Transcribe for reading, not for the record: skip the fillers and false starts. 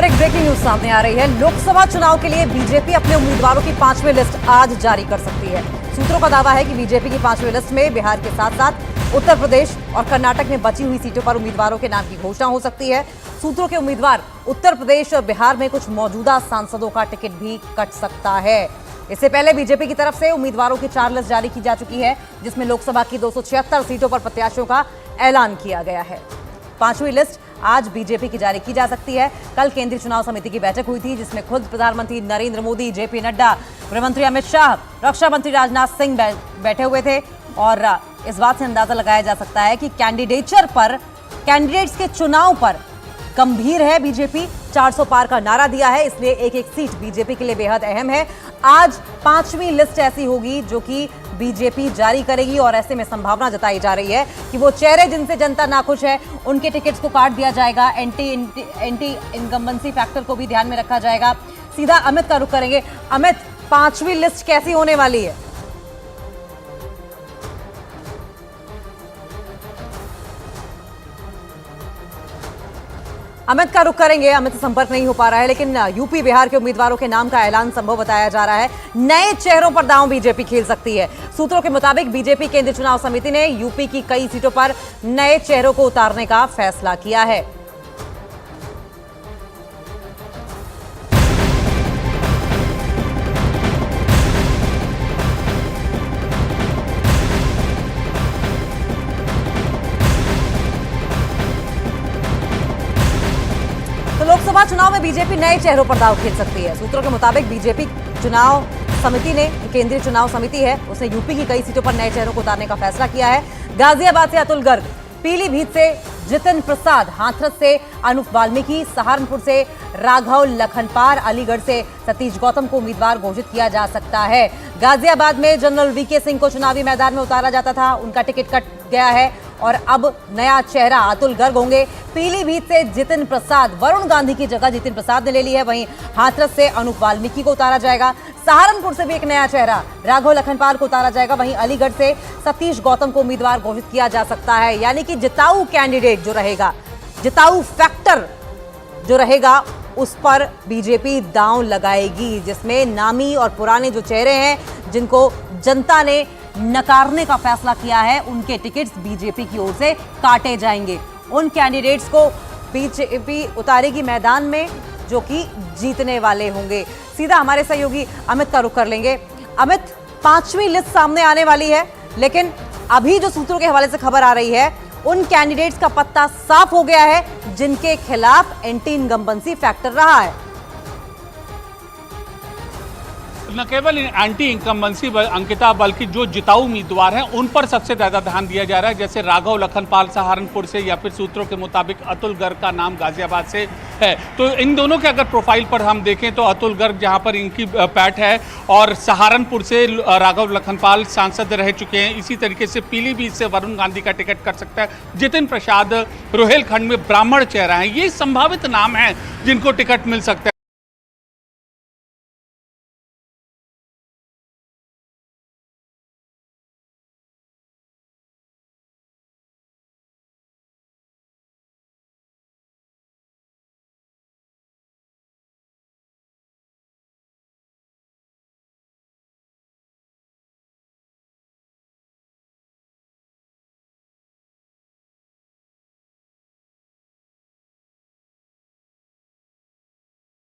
और एक breaking news सामने आ रही है। लोकसभा चुनाव के लिए बीजेपी अपने उम्मीदवारों की 5वीं लिस्ट आज जारी कर सकती है। सूत्रों का दावा है कि बीजेपी की 5वीं लिस्ट में बिहार के साथ साथ उत्तर प्रदेश और कर्नाटक में बची हुई सीटों पर उम्मीदवारों के नाम की घोषणा हो सकती है। सूत्रों के उम्मीदवार उत्तर प्रदेश और बिहार में कुछ मौजूदा सांसदों का टिकट भी कट सकता है। इससे पहले बीजेपी की तरफ से उम्मीदवारों की 4 लिस्ट जारी की जा चुकी है, जिसमें लोकसभा की 276 सीटों पर प्रत्याशियों का ऐलान किया गया है। 5वीं लिस्ट आज बीजेपी की जारी की जा सकती है। कल केंद्रीय चुनाव समिति की बैठक हुई थी, जिसमें खुद प्रधानमंत्री नरेंद्र मोदी, जेपी नड्डा, गृहमंत्री अमित शाह, रक्षा मंत्री राजनाथ सिंह बैठे हुए थे और इस बात से अंदाजा लगाया जा सकता है कि कैंडिडेट्स के चुनाव पर गंभीर है बीजेपी। 400 पार का नारा दिया है, इसलिए एक एक सीट बीजेपी के लिए बेहद अहम है। आज 5वीं लिस्ट ऐसी होगी जो कि बीजेपी जारी करेगी और ऐसे में संभावना जताई जा रही है कि वो चेहरे जिनसे जनता नाखुश है उनके टिकट्स को काट दिया जाएगा। एंटी इनकम्बेंसी फैक्टर को भी ध्यान में रखा जाएगा। सीधा अमित का रुख करेंगे। अमित, 5वीं लिस्ट कैसी होने वाली है? अमित का रुख करेंगे। अमित से संपर्क नहीं हो पा रहा है, लेकिन यूपी बिहार के उम्मीदवारों के नाम का ऐलान संभव बताया जा रहा है। नए चेहरों पर दांव बीजेपी खेल सकती है। सूत्रों के मुताबिक बीजेपी केंद्रीय चुनाव समिति ने यूपी की कई सीटों पर नए चेहरों को उतारने का फैसला किया है। तो लोकसभा चुनाव में बीजेपी नए चेहरों पर दांव खेल सकती है। सूत्रों के मुताबिक बीजेपी चुनाव समिति ने, केंद्रीय चुनाव समिति है, उसने यूपी की कई सीटों पर नए चेहरों को उतारने का फैसला किया है। गाजियाबाद से अतुल गर्ग, पीलीभीत से जितिन प्रसाद, हाथरस से अनूप वाल्मीकि, सहारनपुर से राघव लखनपाल, अलीगढ़ से सतीश गौतम को उम्मीदवार घोषित किया जा सकता है। गाजियाबाद में जनरल वीके सिंह को चुनावी मैदान में उतारा जाता था, उनका टिकट कट गया है और अब नया चेहरा अतुल गर्ग होंगे। पीलीभीत से जितिन प्रसाद, वरुण गांधी की जगह जितिन प्रसाद ने ले ली है। वहीं हाथरस से अनूप वाल्मीकि को उतारा जाएगा। सहारनपुर से भी एक नया चेहरा राघव लखनपाल को उतारा जाएगा। वहीं अलीगढ़ से सतीश गौतम को उम्मीदवार घोषित किया जा सकता है। यानी कि जिताऊ कैंडिडेट जो रहेगा, जिताऊ फैक्टर जो रहेगा, उस पर बीजेपी दांव लगाएगी, जिसमें नामी और पुराने जो चेहरे हैं जिनको जनता ने नकारने का फैसला किया है, उनके टिकट्स बीजेपी की ओर से काटे जाएंगे। उन कैंडिडेट्स को बीजेपी उतारेगी मैदान में जो कि जीतने वाले होंगे। सीधा हमारे सहयोगी अमित का रुख कर लेंगे। अमित, 5वीं लिस्ट सामने आने वाली है, लेकिन अभी जो सूत्रों के हवाले से खबर आ रही है, उन कैंडिडेट्स का पत्ता साफ हो गया है जिनके खिलाफ एंटी इनकम्बेंसी फैक्टर रहा है। न केवल एंटी इनकम्बेंसी अंकिता, बल्कि जो जिताऊ उम्मीदवार हैं उन पर सबसे ज़्यादा ध्यान दिया जा रहा है। जैसे राघव लखनपाल सहारनपुर से, या फिर सूत्रों के मुताबिक अतुल गर्ग का नाम गाजियाबाद से है। तो इन दोनों के अगर प्रोफाइल पर हम देखें तो अतुल गर्ग जहां पर इनकी पैठ है, और सहारनपुर से राघव लखनपाल सांसद रह चुके हैं। इसी तरीके से पीलीभीत से वरुण गांधी का टिकट कट सकता है। जितिन प्रसाद रोहेलखंड में ब्राह्मण चेहरा है। ये संभावित नाम है जिनको टिकट मिल सकता है।